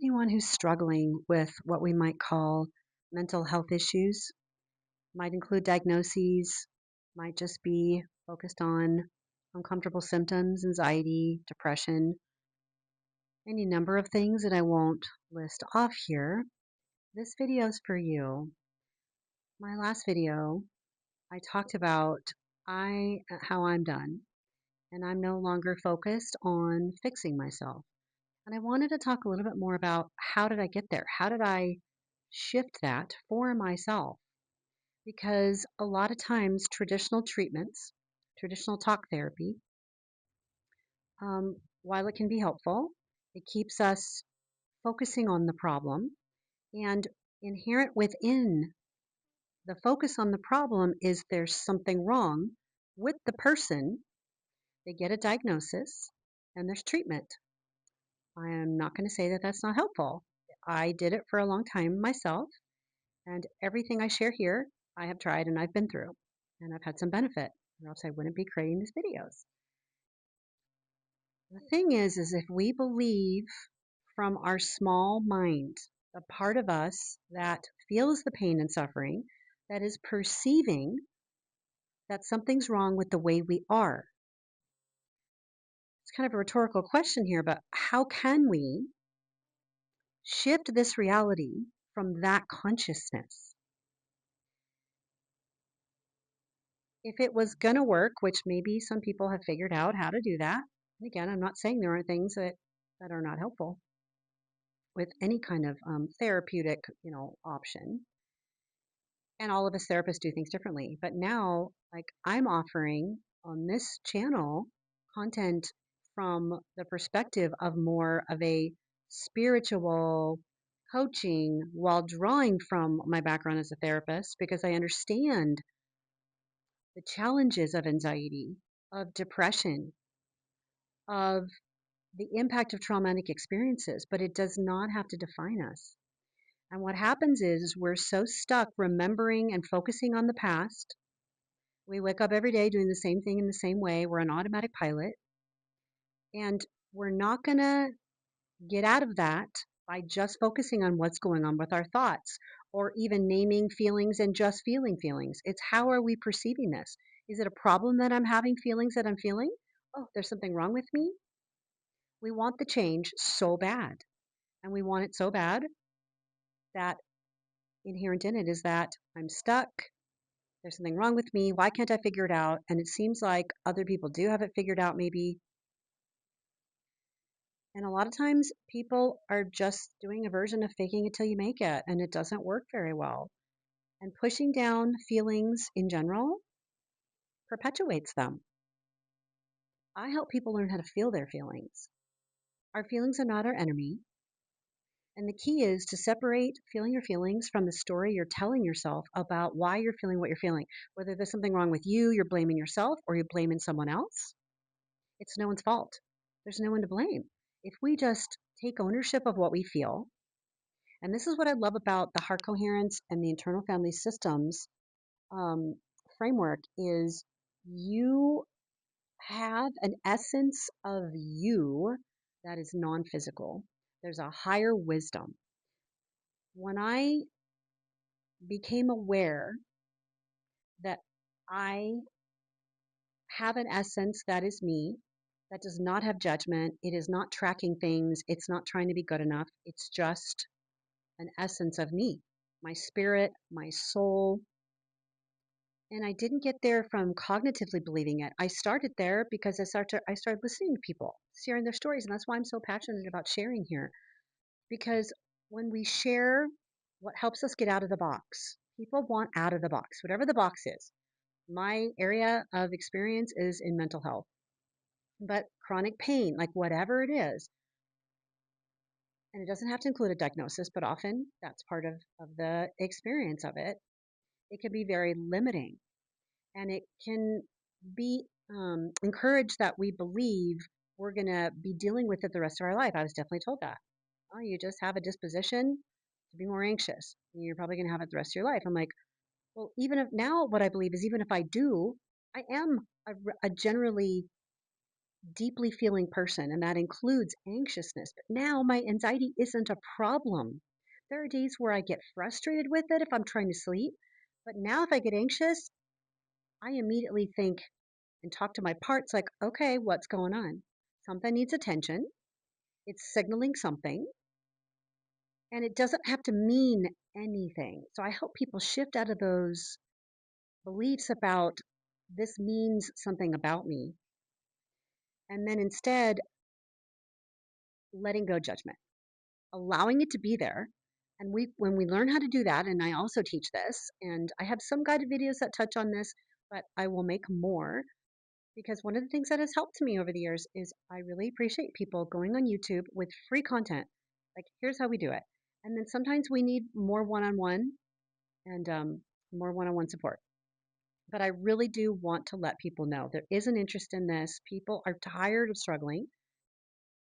anyone who's struggling with what we might call mental health issues. Might include diagnoses, might just be focused on uncomfortable symptoms, anxiety, depression, any number of things that I won't list off here. This video is for you. My last video, I talked about how I'm done and I'm no longer focused on fixing myself. And I wanted to talk a little bit more about how did I get there? How did I shift that for myself? Because a lot of times, traditional treatments, traditional talk therapy, while it can be helpful, it keeps us focusing on the problem. And inherent within the focus on the problem is there's something wrong with the person. They get a diagnosis and there's treatment. I am not going to say that that's not helpful. I did it for a long time myself, and everything I share here, I have tried and I've been through, and I've had some benefit, or else I wouldn't be creating these videos. The thing is if we believe from our small mind, the part of us that feels the pain and suffering, that is perceiving that something's wrong with the way we are. It's kind of a rhetorical question here, but how can we shift this reality from that consciousness? If it was going to work, which maybe some people have figured out how to do that. And again, I'm not saying there aren't things that are not helpful with any kind of therapeutic, option. And all of us therapists do things differently. But now, like I'm offering on this channel content from the perspective of more of a spiritual coaching while drawing from my background as a therapist because I understand the challenges of anxiety, of depression, of the impact of traumatic experiences, but it does not have to define us. And what happens is we're so stuck remembering and focusing on the past. We wake up every day doing the same thing in the same way. We're an automatic pilot. And we're not going to get out of that by just focusing on what's going on with our thoughts or even naming feelings and just feeling feelings. It's how are we perceiving this? Is it a problem that I'm having feelings that I'm feeling? Oh, there's something wrong with me? We want the change so bad. And we want it so bad that inherent in it is that I'm stuck. There's something wrong with me. Why can't I figure it out? And it seems like other people do have it figured out, maybe. And a lot of times people are just doing a version of faking it till you make it, and it doesn't work very well. And pushing down feelings in general perpetuates them. I help people learn how to feel their feelings. Our feelings are not our enemy. And the key is to separate feeling your feelings from the story you're telling yourself about why you're feeling what you're feeling. Whether there's something wrong with you, you're blaming yourself, or you're blaming someone else, it's no one's fault. There's no one to blame. If we just take ownership of what we feel, and this is what I love about the heart coherence and the internal family systems um, framework, is you have an essence of you that is non-physical. There's a higher wisdom. When I became aware that I have an essence that is me, that does not have judgment. It is not tracking things. It's not trying to be good enough. It's just an essence of me, my spirit, my soul. And I didn't get there from cognitively believing it. I started there because I started listening to people, sharing their stories. And that's why I'm so passionate about sharing here. Because when we share what helps us get out of the box, people want out of the box, whatever the box is. My area of experience is in mental health, but chronic pain, like whatever it is, and it doesn't have to include a diagnosis, but often that's part of the experience of it. It can be very limiting, and it can be encouraged that we believe we're going to be dealing with it the rest of our life. I was definitely told that. Oh, you just have a disposition to be more anxious. You're probably going to have it the rest of your life. I'm like, well, even if now what I believe is even if I do, I am a generally deeply feeling person, and that includes anxiousness. But now my anxiety isn't a problem. There are days where I get frustrated with it if I'm trying to sleep. But now, if I get anxious, I immediately think and talk to my parts like, okay, what's going on? Something needs attention. It's signaling something, and it doesn't have to mean anything. So I help people shift out of those beliefs about this means something about me, and then instead letting go judgment, allowing it to be there. And when we learn how to do that, and I also teach this, and I have some guided videos that touch on this, but I will make more because one of the things that has helped me over the years is I really appreciate people going on YouTube with free content. Like, here's how we do it. And then sometimes we need more one on one and more one on one support. But I really do want to let people know there is an interest in this. People are tired of struggling,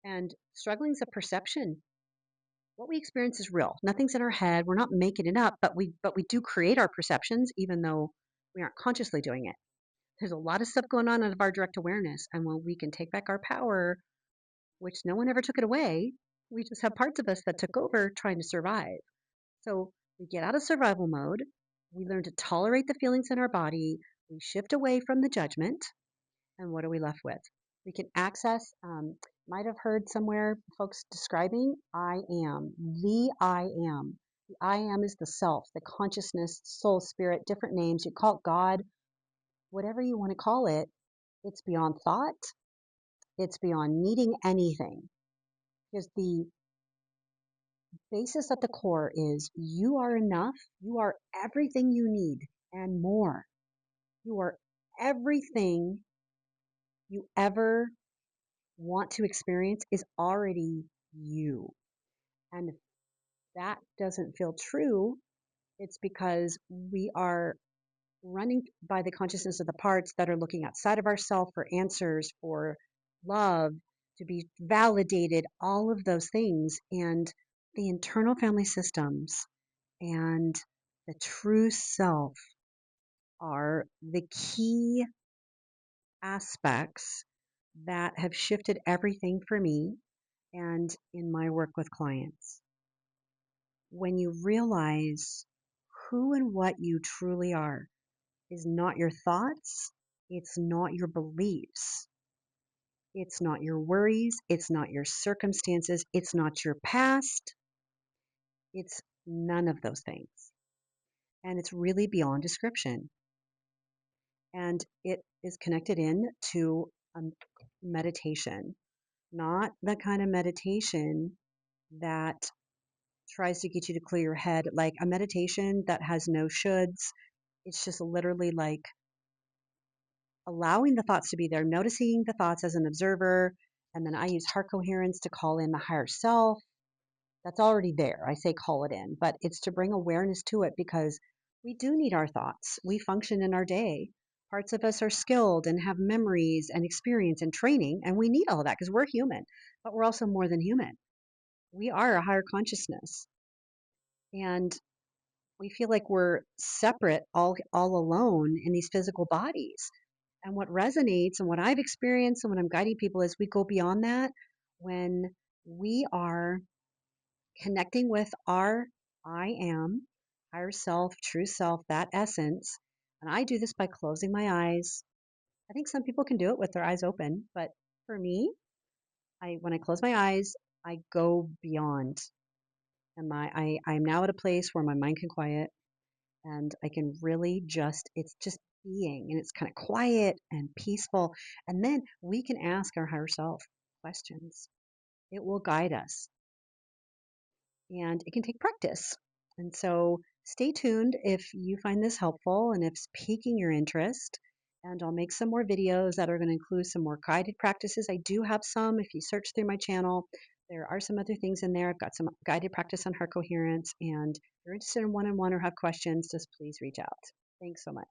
and struggling is a perception. What we experience is real. Nothing's in our head. We're not making it up, but we do create our perceptions even though we aren't consciously doing it. There's a lot of stuff going on out of our direct awareness, and when we can take back our power, which no one ever took it away, we just have parts of us that took over trying to survive. So we get out of survival mode. We learn to tolerate the feelings in our body. We shift away from the judgment. And what are we left with? We can access, might have heard somewhere folks describing I am, the I am. The I am is the self, the consciousness, soul, spirit, different names. You call it God, whatever you want to call it. It's beyond thought. It's beyond needing anything. Because the basis at the core is you are enough. You are everything you need and more. You are everything you ever want to experience is already you. And if that doesn't feel true, it's because we are running by the consciousness of the parts that are looking outside of ourselves for answers, for love, to be validated, all of those things. And the internal family systems and the true self are the key aspects that have shifted everything for me and in my work with clients. When you realize who and what you truly are is not your thoughts, it's not your beliefs, it's not your worries, it's not your circumstances, it's not your past, it's none of those things. And it's really beyond description. And it is connected in to meditation, not the kind of meditation that tries to get you to clear your head, like a meditation that has no shoulds. It's just literally like allowing the thoughts to be there, noticing the thoughts as an observer. And then I use heart coherence to call in the higher self. That's already there. I say call it in, but it's to bring awareness to it because we do need our thoughts. We function in our day. Parts of us are skilled and have memories and experience and training, and we need all of that because we're human, but we're also more than human. We are a higher consciousness. And we feel like we're separate, all alone in these physical bodies. And what resonates and what I've experienced and what I'm guiding people is we go beyond that when we are connecting with our I am, higher self, true self, that essence. And I do this by closing my eyes. I think some people can do it with their eyes open, but for me, when I close my eyes, I go beyond. And I'm now at a place where my mind can quiet and I can really it's just being, and it's kind of quiet and peaceful. And then we can ask our higher self questions. It will guide us, and it can take practice. And so stay tuned if you find this helpful and if it's piquing your interest. And I'll make some more videos that are going to include some more guided practices. I do have some. If you search through my channel, there are some other things in there. I've got some guided practice on heart coherence. And if you're interested in one on one or have questions, just please reach out. Thanks so much.